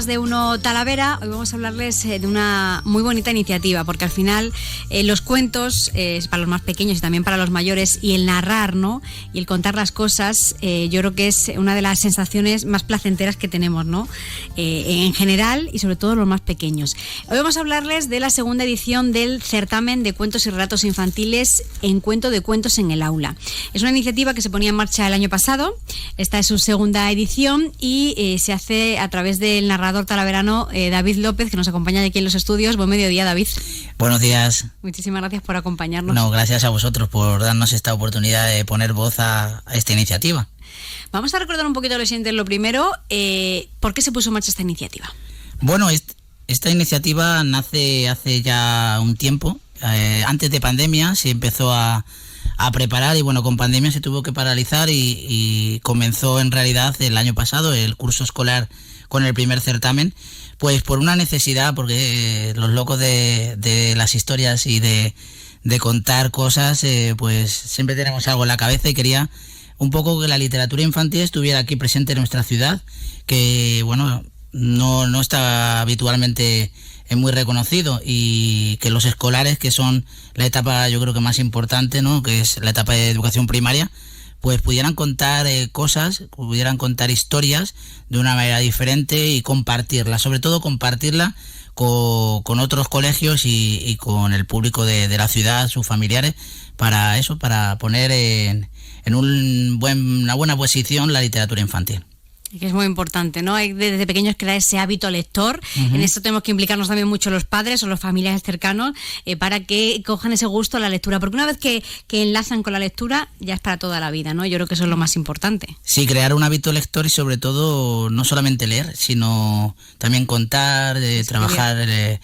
De Uno Talavera, hoy vamos a hablarles de una muy bonita iniciativa, porque al final los cuentos, para los más pequeños y también para los mayores, y el narrar, ¿no? Y el contar las cosas, yo creo que es una de las sensaciones más placenteras que tenemos, ¿no? En general y sobre todo los más pequeños. Hoy vamos a hablarles de la segunda edición del certamen de cuentos y relatos infantiles Encuentro de Cuentos en el Aula. Es una iniciativa que se ponía en marcha el año pasado, esta es su segunda edición y se hace a través del narrador talaverano David López, que nos acompaña aquí en los estudios. Buen mediodía, David. Buenos días. Muchísimas gracias por acompañarnos. No, gracias a vosotros por darnos esta oportunidad de poner voz a esta iniciativa. Vamos a recordar un poquito a los siguientes. Lo primero, ¿por qué se puso en marcha esta iniciativa? Bueno, esta iniciativa nace hace ya un tiempo. Antes de pandemia se empezó a preparar y bueno, con pandemia se tuvo que paralizar y comenzó en realidad el año pasado el curso escolar con el primer certamen, pues por una necesidad, porque los locos de las historias y de contar cosas, pues siempre tenemos algo en la cabeza y quería un poco que la literatura infantil estuviera aquí presente en nuestra ciudad, que bueno, no está habitualmente muy reconocido, y que los escolares, que son la etapa yo creo que más importante, ¿no? Que es la etapa de educación primaria, pues pudieran contar cosas, pudieran contar historias de una manera diferente y compartirla, sobre todo compartirla con otros colegios y con el público de la ciudad, sus familiares, para eso, para poner en una buena posición la literatura infantil. Que es muy importante, ¿no? Hay desde pequeños crear ese hábito lector. Uh-huh. En esto tenemos que implicarnos también mucho los padres o los familiares cercanos para que cojan ese gusto a la lectura. Porque una vez que enlazan con la lectura, ya es para toda la vida, ¿no? Yo creo que eso es lo más importante. Sí, crear un hábito lector y sobre todo no solamente leer, sino también contar, trabajar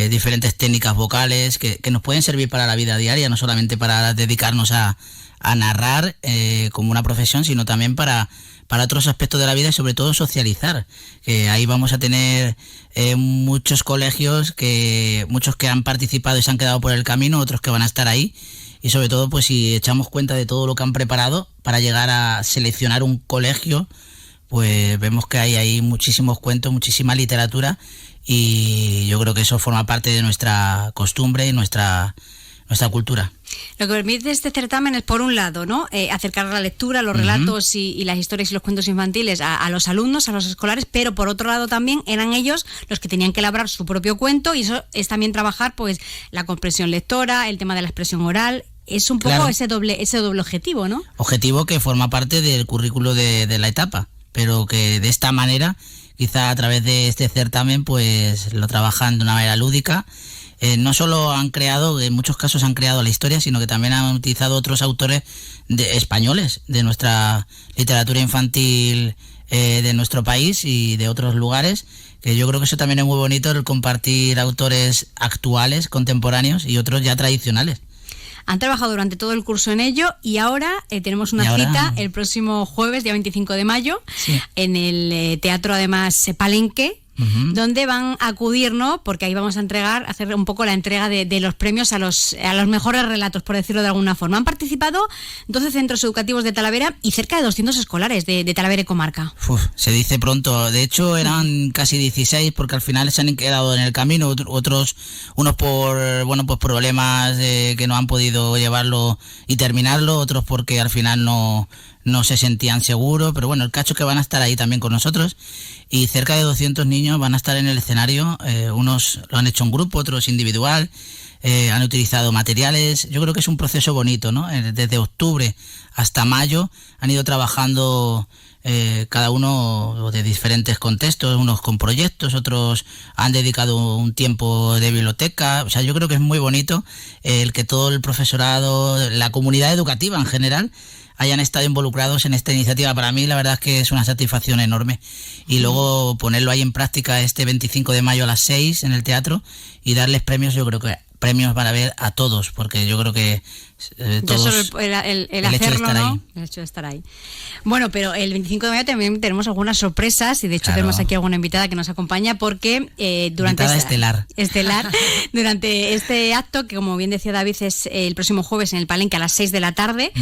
diferentes técnicas vocales que nos pueden servir para la vida diaria, no solamente para dedicarnos a narrar como una profesión, sino también para otros aspectos de la vida y sobre todo socializar. Ahí vamos a tener muchos colegios, muchos que han participado y se han quedado por el camino, otros que van a estar ahí, y sobre todo pues si echamos cuenta de todo lo que han preparado para llegar a seleccionar un colegio, pues vemos que hay ahí muchísimos cuentos, muchísima literatura, y yo creo que eso forma parte de nuestra costumbre y nuestra cultura. Lo que permite este certamen es, por un lado, ¿no? Acercar la lectura, los relatos y las historias y los cuentos infantiles a los alumnos, a los escolares, pero por otro lado también eran ellos los que tenían que elaborar su propio cuento, y eso es también trabajar pues la comprensión lectora, el tema de la expresión oral. Es un poco ese doble objetivo, ¿no? Objetivo que forma parte del currículo de la etapa, pero que de esta manera, quizá a través de este certamen, pues lo trabajan de una manera lúdica. No solo han creado, en muchos casos han creado la historia, sino que también han utilizado otros autores españoles de nuestra literatura infantil de nuestro país y de otros lugares, que yo creo que eso también es muy bonito, el compartir autores actuales, contemporáneos y otros ya tradicionales. Han trabajado durante todo el curso en ello y ahora tenemos una cita el próximo jueves, día 25 de mayo, sí, en el teatro además Palenque, donde van a acudir, ¿no? Porque ahí vamos a hacer un poco la entrega de los premios a los mejores relatos, por decirlo de alguna forma. Han participado 12 centros educativos de Talavera y cerca de 200 escolares de Talavera y comarca. Se dice pronto. De hecho eran casi 16, porque al final se han quedado en el camino, unos por problemas que no han podido llevarlo y terminarlo, otros porque al final no se sentían seguros, pero bueno, el cacho que van a estar ahí también con nosotros, y cerca de 200 niños van a estar en el escenario. Unos lo han hecho en grupo, otros individual, han utilizado materiales. Yo creo que es un proceso bonito, ¿no? Desde octubre hasta mayo han ido trabajando cada uno de diferentes contextos, unos con proyectos, otros han dedicado un tiempo de biblioteca. O sea, yo creo que es muy bonito el que todo el profesorado, la comunidad educativa en general, hayan estado involucrados en esta iniciativa. Para mí la verdad es que es una satisfacción enorme, y luego ponerlo ahí en práctica este 25 de mayo a las 6 en el teatro y darles premios. Yo creo que premios van a haber a todos, porque yo creo que Ya solo el hacerlo, ¿no? El hecho de estar ahí. Bueno, pero el 25 de mayo también tenemos algunas sorpresas y de hecho tenemos aquí alguna invitada que nos acompaña porque durante durante este acto, que como bien decía David es el próximo jueves en el Palenque a las 6 de la tarde,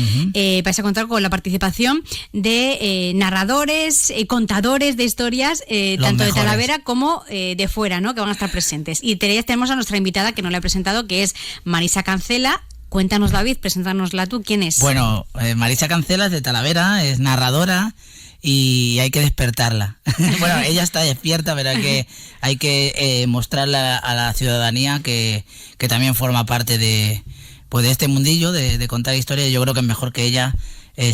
vais a contar con la participación de narradores, contadores de historias, tanto de Talavera como de fuera, ¿no? Que van a estar presentes. Y tenemos a nuestra invitada que no la he presentado, que es Marisa Cancela. Cuéntanos, David, preséntanosla tú. ¿Quién es? Bueno, Marisa Cancela es de Talavera, es narradora y hay que despertarla. Bueno, ella está despierta, pero hay que mostrarla a la ciudadanía que también forma parte de este mundillo de contar historias. Yo creo que es mejor que ella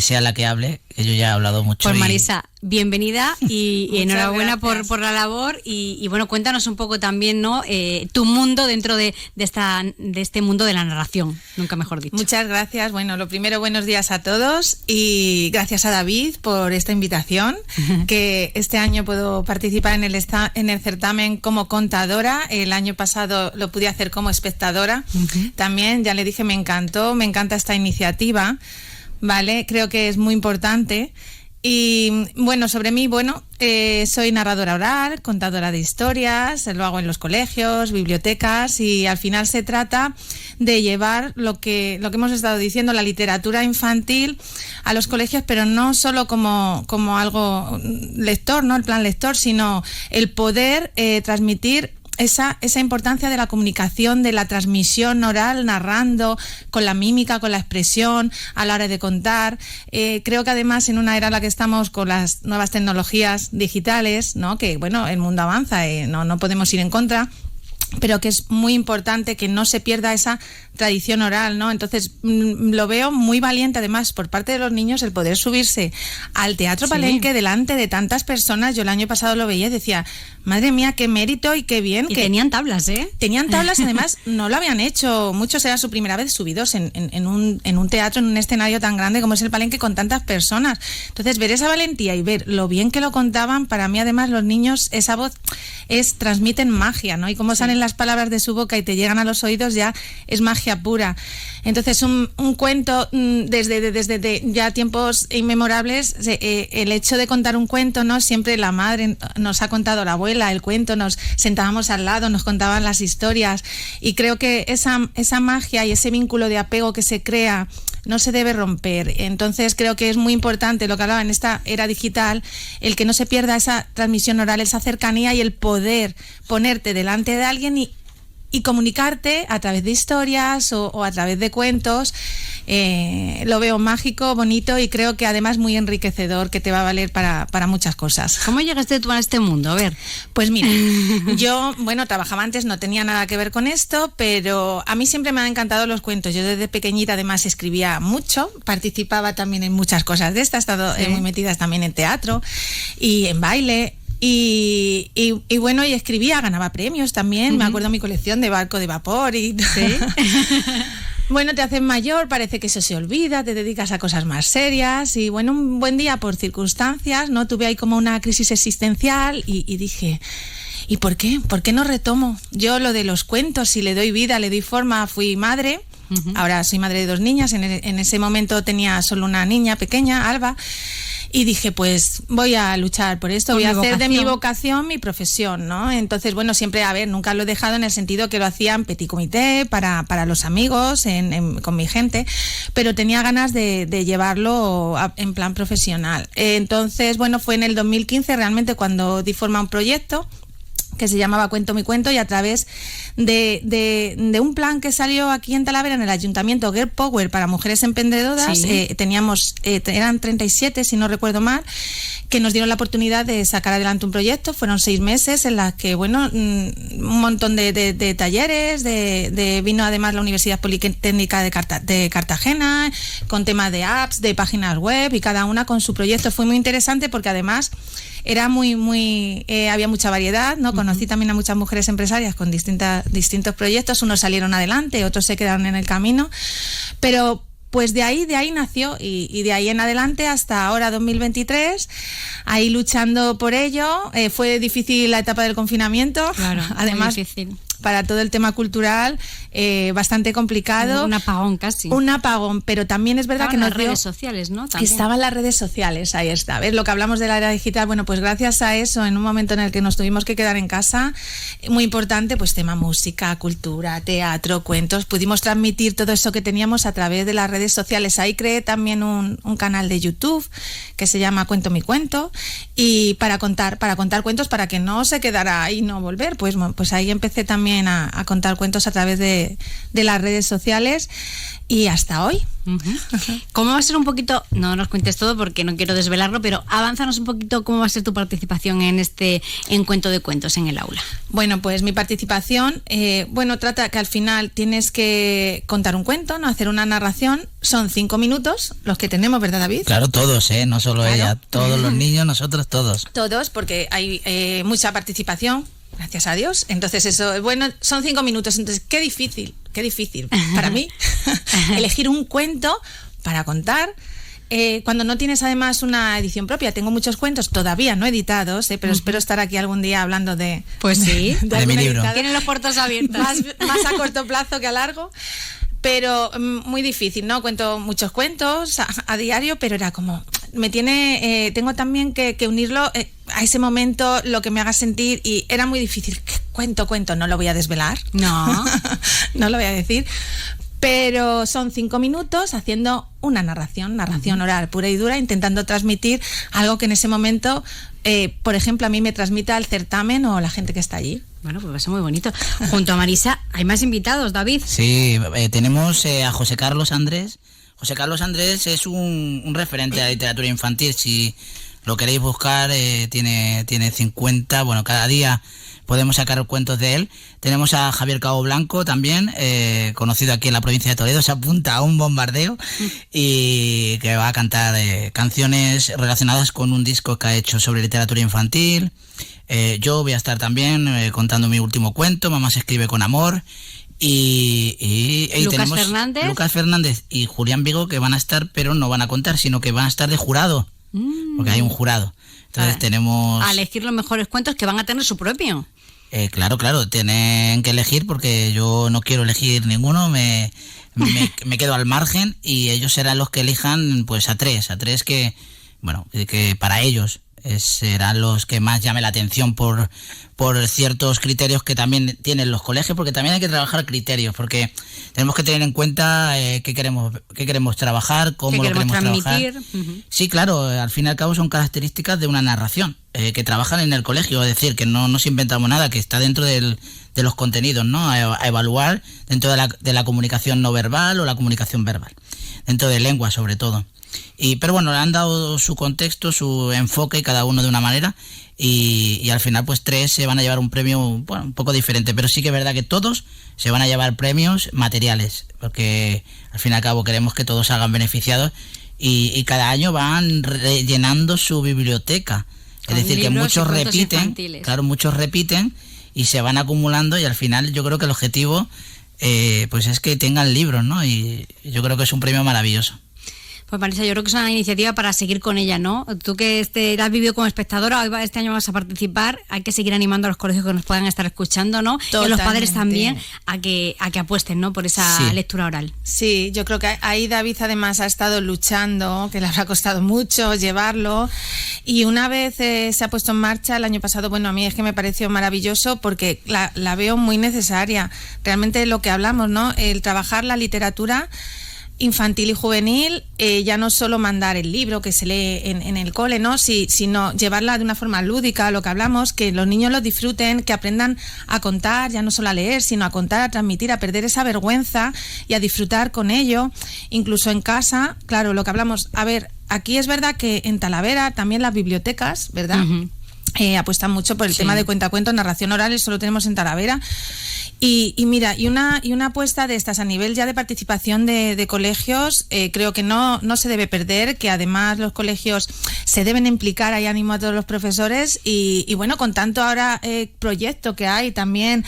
sea la que hable, que yo ya he hablado mucho. Pues Marisa, bienvenida y enhorabuena por la labor y bueno, cuéntanos un poco también, ¿no? Tu mundo dentro de este mundo de la narración, nunca mejor dicho. Muchas gracias. Bueno, lo primero, buenos días a todos y gracias a David por esta invitación, que este año puedo participar en el certamen como contadora. El año pasado lo pude hacer como espectadora. También, ya le dije, me encanta esta iniciativa. Vale, creo que es muy importante. Y bueno, sobre mí, soy narradora oral, contadora de historias, lo hago en los colegios, bibliotecas y al final se trata de llevar lo que hemos estado diciendo, la literatura infantil a los colegios, pero no solo como algo lector, ¿no? El plan lector, sino el poder transmitir esa importancia de la comunicación, de la transmisión oral, narrando, con la mímica, con la expresión, a la hora de contar. Creo que además en una era en la que estamos con las nuevas tecnologías digitales, ¿no? Que bueno, el mundo avanza, no podemos ir en contra, pero que es muy importante que no se pierda esa tradición oral, ¿no? Entonces lo veo muy valiente además por parte de los niños el poder subirse al Teatro Palenque delante de tantas personas. Yo el año pasado lo veía y decía, madre mía, qué mérito y qué bien. Y que tenían tablas, ¿eh? Tenían tablas y además no lo habían hecho. Muchos era su primera vez subidos en un teatro, en un escenario tan grande como es el Palenque con tantas personas. Entonces ver esa valentía y ver lo bien que lo contaban, para mí además los niños, esa voz transmiten magia, ¿no? Y cómo salen las palabras de su boca y te llegan a los oídos, ya es magia pura. Entonces un cuento desde ya tiempos inmemorables, el hecho de contar un cuento, ¿no? Siempre la madre nos ha contado, la abuela, el cuento, nos sentábamos al lado, nos contaban las historias y creo que esa magia y ese vínculo de apego que se crea no se debe romper. Entonces creo que es muy importante lo que hablaba en esta era digital, el que no se pierda esa transmisión oral, esa cercanía y el poder ponerte delante de alguien y comunicarte a través de historias o a través de cuentos. Lo veo mágico, bonito y creo que además muy enriquecedor, que te va a valer para muchas cosas. ¿Cómo llegaste tú a este mundo? A ver. Pues mira, yo, trabajaba antes, no tenía nada que ver con esto, pero a mí siempre me han encantado los cuentos. Yo desde pequeñita además escribía mucho, participaba también en muchas cosas de estas, he estado muy metida también en teatro y en baile. Y escribía, ganaba premios también. Me acuerdo mi colección de barco de vapor y ¿sí? Bueno, te haces mayor, parece que eso se olvida, te dedicas a cosas más serias y bueno, un buen día por circunstancias, ¿no? Tuve ahí como una crisis existencial y dije, ¿y por qué? ¿Por qué no retomo? Yo lo de los cuentos, si le doy vida, le doy forma, fui madre. Ahora soy madre de 2 niñas, en ese momento tenía solo una niña pequeña, Alba, y dije, pues voy a luchar por esto, voy a hacer de mi vocación mi profesión, ¿no? Entonces, siempre, nunca lo he dejado en el sentido que lo hacía en petit comité, para los amigos, con mi gente, pero tenía ganas de llevarlo en plan profesional. Entonces, fue en el 2015 realmente cuando di forma a un proyecto que se llamaba Cuento mi cuento y a través de un plan que salió aquí en Talavera en el Ayuntamiento, Girl Power para mujeres emprendedoras, eran 37 si no recuerdo mal, que nos dieron la oportunidad de sacar adelante un proyecto. Fueron 6 meses en las que un montón de talleres, vino además la Universidad Politécnica de Cartagena con temas de apps, de páginas web y cada una con su proyecto. Fue muy interesante porque además era había mucha variedad, ¿no? Conocí también a muchas mujeres empresarias con distintos proyectos, unos salieron adelante, otros se quedaron en el camino, pero pues de ahí nació y de ahí en adelante hasta ahora 2023, ahí luchando por ello. Fue difícil la etapa del confinamiento, claro, además muy difícil. para todo el tema cultural, bastante complicado. Un apagón casi. Un apagón, pero también es verdad Estaban que las redes sociales, ¿no? También. Estaban las redes sociales, ahí está. A ver, lo que hablamos de la era digital, bueno, pues gracias a eso, en un momento en el que nos tuvimos que quedar en casa, muy importante, pues tema música, cultura, teatro, cuentos, pudimos transmitir todo eso que teníamos a través de las redes sociales. Ahí creé también un canal de YouTube que se llama Cuento mi cuento, y para contar cuentos, para que no se quedara ahí y no volver, pues ahí empecé también a contar cuentos a través de las redes sociales, y hasta hoy. ¿Cómo va a ser un poquito, no nos cuentes todo porque no quiero desvelarlo, pero avánzanos un poquito cómo va a ser tu participación en este encuentro de cuentos en el aula? Bueno, pues mi participación, trata que al final tienes que contar un cuento, no hacer una narración. Son 5 minutos los que tenemos, ¿verdad, David? Claro, todos, no solo claro. Ella, todos los niños, nosotros todos. Todos, porque hay mucha participación, gracias a Dios. Entonces eso, bueno, son 5 minutos, entonces qué difícil para mí elegir un cuento para contar. Cuando no tienes además una edición propia. Tengo muchos cuentos todavía no editados, pero espero estar aquí algún día hablando de... Pues sí, de mi libro. Tienen los puertos abiertos. Más a corto plazo que a largo. Pero muy difícil, ¿no? Cuento muchos cuentos a diario, pero era como... tengo también que unirlo a ese momento, lo que me haga sentir, y era muy difícil. Cuento, no lo voy a desvelar. No. No lo voy a decir. Pero son 5 minutos haciendo una narración oral pura y dura, intentando transmitir algo que en ese momento, por ejemplo, a mí me transmita el certamen o la gente que está allí. Bueno, pues va a ser muy bonito. Junto a Marisa hay más invitados, David. Sí, tenemos a José Carlos Andrés. José Carlos Andrés es un referente de la literatura infantil. Si lo queréis buscar, tiene 50, bueno, cada día podemos sacar cuentos de él. Tenemos a Javier Cabo Blanco también, conocido aquí en la provincia de Toledo, se apunta a un bombardeo y que va a cantar canciones relacionadas con un disco que ha hecho sobre literatura infantil. Yo voy a estar también contando mi último cuento, Mamá se escribe con amor. Y Lucas Fernández y Julián Vigo, que van a estar, pero no van a contar, sino que van a estar de jurado, porque hay un jurado. Entonces tenemos... A elegir los mejores cuentos que van a tener su propio. Claro, tienen que elegir, porque yo no quiero elegir ninguno, me quedo al margen, y ellos serán los que elijan pues a tres que, bueno, que para ellos serán los que más llame la atención por ciertos criterios que también tienen los colegios, porque también hay que trabajar criterios, porque tenemos que tener en cuenta qué queremos trabajar, cómo lo queremos trabajar. Sí, claro, al fin y al cabo son características de una narración que trabajan en el colegio, es decir, que no nos inventamos nada, que está dentro de los contenidos, ¿no? A evaluar dentro de la comunicación no verbal o la comunicación verbal, dentro de lengua sobre todo. Pero bueno, le han dado su contexto, su enfoque, cada uno de una manera, y al final pues 3 se van a llevar un premio, bueno, un poco diferente, pero sí que es verdad que todos se van a llevar premios materiales, porque al fin y al cabo queremos que todos salgan beneficiados, y cada año van rellenando su biblioteca, es decir, que muchos repiten, muchos repiten y se van acumulando, y al final yo creo que el objetivo pues es que tengan libros, ¿no? Y yo creo que es un premio maravilloso. Pues Marisa, yo creo que es una iniciativa para seguir con ella, ¿no? Tú que la has vivido como espectadora, este año vas a participar, hay que seguir animando a los colegios que nos puedan estar escuchando, ¿no? Totalmente. Y a los padres también a que apuesten, ¿no? Por esa lectura oral. Sí, yo creo que ahí David además ha estado luchando, que le habrá costado mucho llevarlo, y una vez se ha puesto en marcha el año pasado, bueno, a mí es que me pareció maravilloso, porque la veo muy necesaria. Realmente lo que hablamos, ¿no? El trabajar la literatura infantil y juvenil, ya no solo mandar el libro que se lee en el cole, ¿no? Sino llevarla de una forma lúdica, lo que hablamos, que los niños lo disfruten, que aprendan a contar, ya no solo a leer, sino a contar, a transmitir, a perder esa vergüenza y a disfrutar con ello, incluso en casa. Claro, lo que hablamos, a ver, aquí es verdad que en Talavera también las bibliotecas, ¿verdad? Apuestan mucho por el tema de cuentacuentos, narración oral, eso lo tenemos en Talavera. Y mira, y una apuesta de estas a nivel ya de participación de colegios, creo que no se debe perder, que además los colegios se deben implicar, hay ánimo a todos los profesores, y bueno, con tanto ahora proyecto que hay también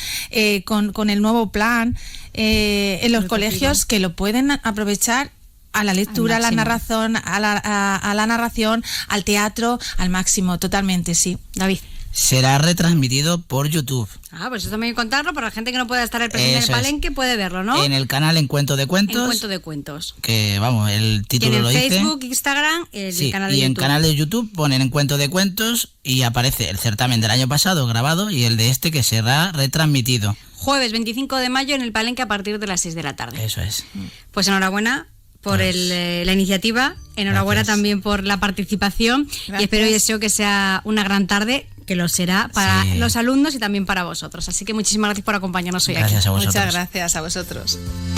con el nuevo plan en los colegios, que lo pueden aprovechar a la lectura, a la narración, a la narración, al teatro, al máximo, totalmente, sí. David. será retransmitido por YouTube. Pues eso también hay que contarlo, para la gente que no pueda estar presente en el palenque puede verlo, ¿no? En el canal En Cuento de Cuentos. En Cuento de Cuentos. Que, vamos, el título lo dice. En Facebook, Instagram, el canal de y YouTube. en canal de YouTube ponen En Cuento de Cuentos y aparece el certamen del año pasado grabado y el de este que será retransmitido. Jueves 25 de mayo en el palenque a partir de las 6 de la tarde. Eso es. Pues enhorabuena por la iniciativa, enhorabuena también por la participación. Gracias. Y espero y deseo que sea una gran tarde, que lo será para los alumnos y también para vosotros. Así que muchísimas gracias por acompañarnos hoy aquí. Gracias a vosotros. Muchas gracias a vosotros.